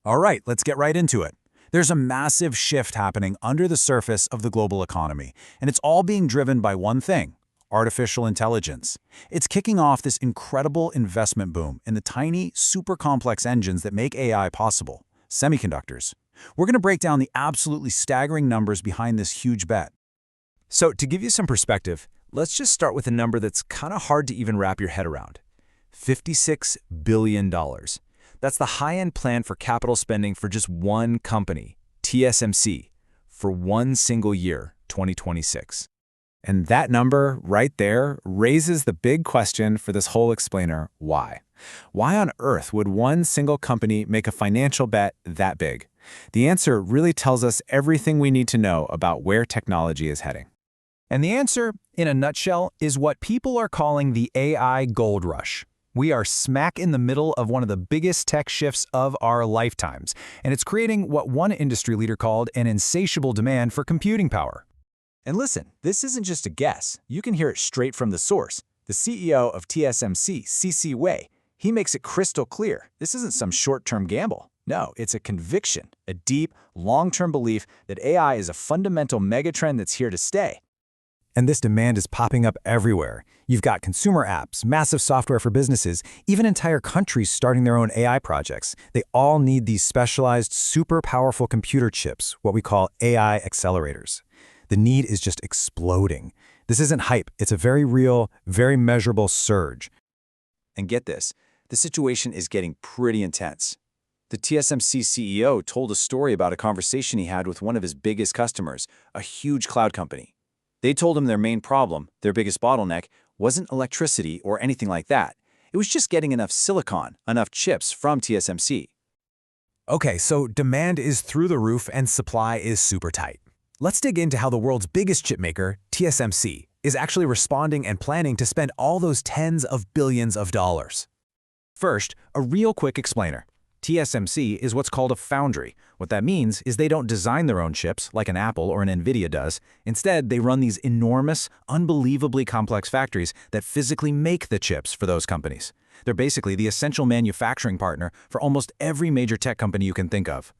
All right, let's get right into it. There's a massive shift happening under the surface of the global economy, and it's all being driven by one thing: artificial intelligence. It's kicking off this incredible investment boom in the tiny, super complex engines that make AI possible, semiconductors. We're going to break down the absolutely staggering numbers behind this huge bet. So to give you some perspective, let's just start with a number that's kind of hard to even wrap your head around. $56 billion. That's the high-end plan for capital spending for just one company, TSMC, for one single year, 2026. And that number right there raises the big question for this whole explainer: why? Why on earth would one single company make a financial bet that big? The answer really tells us everything we need to know about where technology is heading. And the answer, in a nutshell, is what people are calling the AI gold rush. We are smack in the middle of one of the biggest tech shifts of our lifetimes, and it's creating what one industry leader called an insatiable demand for computing power. And listen, this isn't just a guess. You can hear it straight from the source. The CEO of TSMC, C.C. Wei, he makes it crystal clear. This isn't some short-term gamble. No, it's a conviction, a deep, long-term belief that AI is a fundamental megatrend that's here to stay. And this demand is popping up everywhere. You've got consumer apps, massive software for businesses, even entire countries starting their own AI projects. They all need these specialized, super powerful computer chips, what we call AI accelerators. The need is just exploding. This isn't hype. It's a very real, very measurable surge. And get this, the situation is getting pretty intense. The TSMC CEO told a story about a conversation he had with one of his biggest customers, a huge cloud company. They told him their main problem, their biggest bottleneck, wasn't electricity or anything like that. It was just getting enough silicon, enough chips from TSMC. Okay, so demand is through the roof and supply is super tight. Let's dig into how the world's biggest chipmaker, TSMC, is actually responding and planning to spend all those tens of billions of dollars. First, a real quick explainer. TSMC is what's called a foundry. What that means is they don't design their own chips like an Apple or an NVIDIA does. Instead, they run these enormous, unbelievably complex factories that physically make the chips for those companies. They're basically the essential manufacturing partner for almost every major tech company you can think of.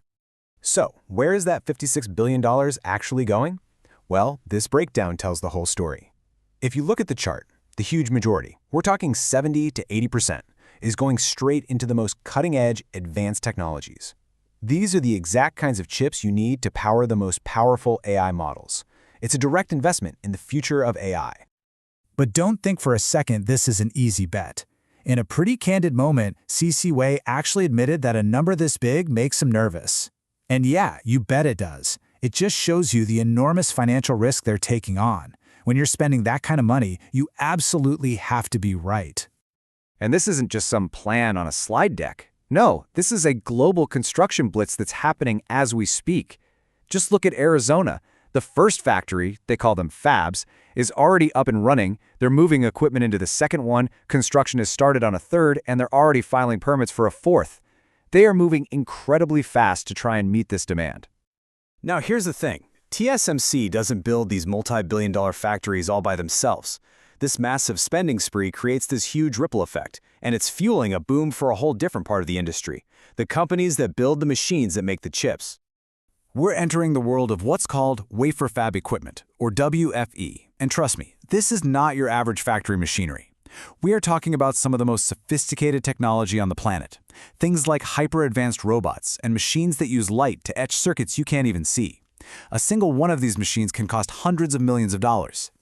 So, where is that $56 billion actually going? Well, this breakdown tells the whole story. If you look at the chart, the huge majority, we're talking 70 to 80%, is going straight into the most cutting-edge, advanced technologies. These are the exact kinds of chips you need to power the most powerful AI models. It's a direct investment in the future of AI. But don't think for a second this is an easy bet. In a pretty candid moment, C.C. Wei actually admitted that a number this big makes him nervous. And yeah, you bet it does. It just shows you the enormous financial risk they're taking on. When you're spending that kind of money, you absolutely have to be right. And this isn't just some plan on a slide deck. No, this is a global construction blitz that's happening as we speak. Just look at Arizona. The first factory, they call them fabs, is already up and running. They're moving equipment into the second one, construction has started on a third, and they're already filing permits for a fourth. They are moving incredibly fast to try and meet this demand. Now here's the thing. TSMC doesn't build these multi-billion-dollar factories all by themselves. This massive spending spree creates this huge ripple effect, and it's fueling a boom for a whole different part of the industry, the companies that build the machines that make the chips. We're entering the world of what's called wafer fab equipment, or WFE. And trust me, this is not your average factory machinery. We are talking about some of the most sophisticated technology on the planet. Things like hyper-advanced robots and machines that use light to etch circuits you can't even see. A single one of these machines can cost hundreds of millions of dollars.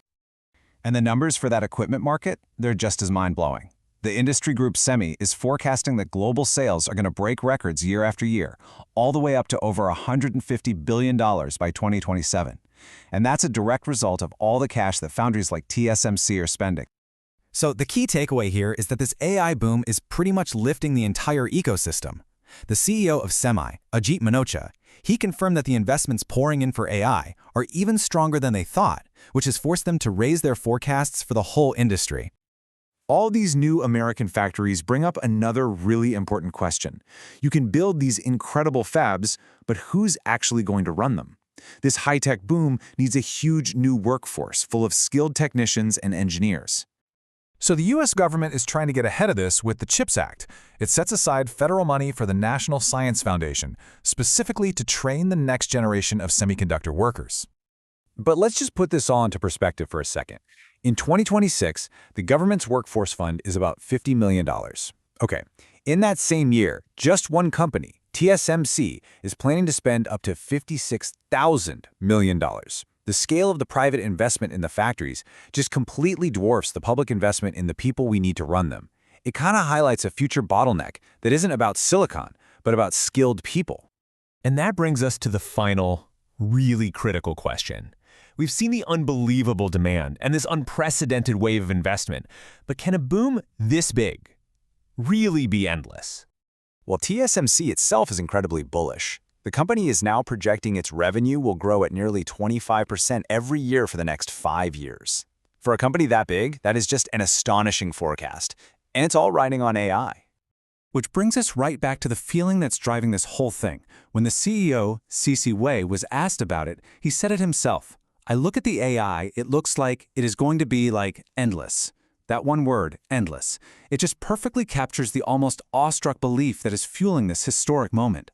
And the numbers for that equipment market, they're just as mind-blowing. The industry group Semi is forecasting that global sales are going to break records year after year, all the way up to over $150 billion by 2027. And that's a direct result of all the cash that foundries like TSMC are spending. So the key takeaway here is that this AI boom is pretty much lifting the entire ecosystem. The CEO of Semi, Ajit Manocha, he confirmed that the investments pouring in for AI are even stronger than they thought, which has forced them to raise their forecasts for the whole industry. All these new American factories bring up another really important question. You can build these incredible fabs, but who's actually going to run them? This high-tech boom needs a huge new workforce full of skilled technicians and engineers. So the U.S. government is trying to get ahead of this with the CHIPS Act. It sets aside federal money for the National Science Foundation, specifically to train the next generation of semiconductor workers. But let's just put this all into perspective for a second. In 2026, the government's workforce fund is about $50 million. Okay, in that same year, just one company, TSMC, is planning to spend up to $56,000 million. The scale of the private investment in the factories just completely dwarfs the public investment in the people we need to run them. It kind of highlights a future bottleneck that isn't about silicon, but about skilled people. And that brings us to the final, really critical question. We've seen the unbelievable demand and this unprecedented wave of investment, but can a boom this big really be endless? Well, TSMC itself is incredibly bullish. The company is now projecting its revenue will grow at nearly 25% every year for the next 5 years. For a company that big, that is just an astonishing forecast. And it's all riding on AI. Which brings us right back to the feeling that's driving this whole thing. When the CEO, C.C. Wei, was asked about it, he said it himself. I look at the AI, it looks like it is going to be like endless. That one word, endless. It just perfectly captures the almost awestruck belief that is fueling this historic moment.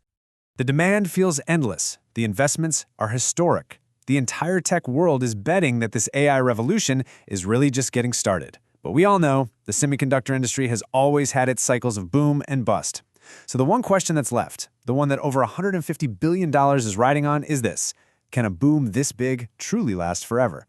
The demand feels endless. The investments are historic. The entire tech world is betting that this AI revolution is really just getting started. But we all know the semiconductor industry has always had its cycles of boom and bust. So the one question that's left, the one that over $150 billion is riding on, is this: can a boom this big truly last forever?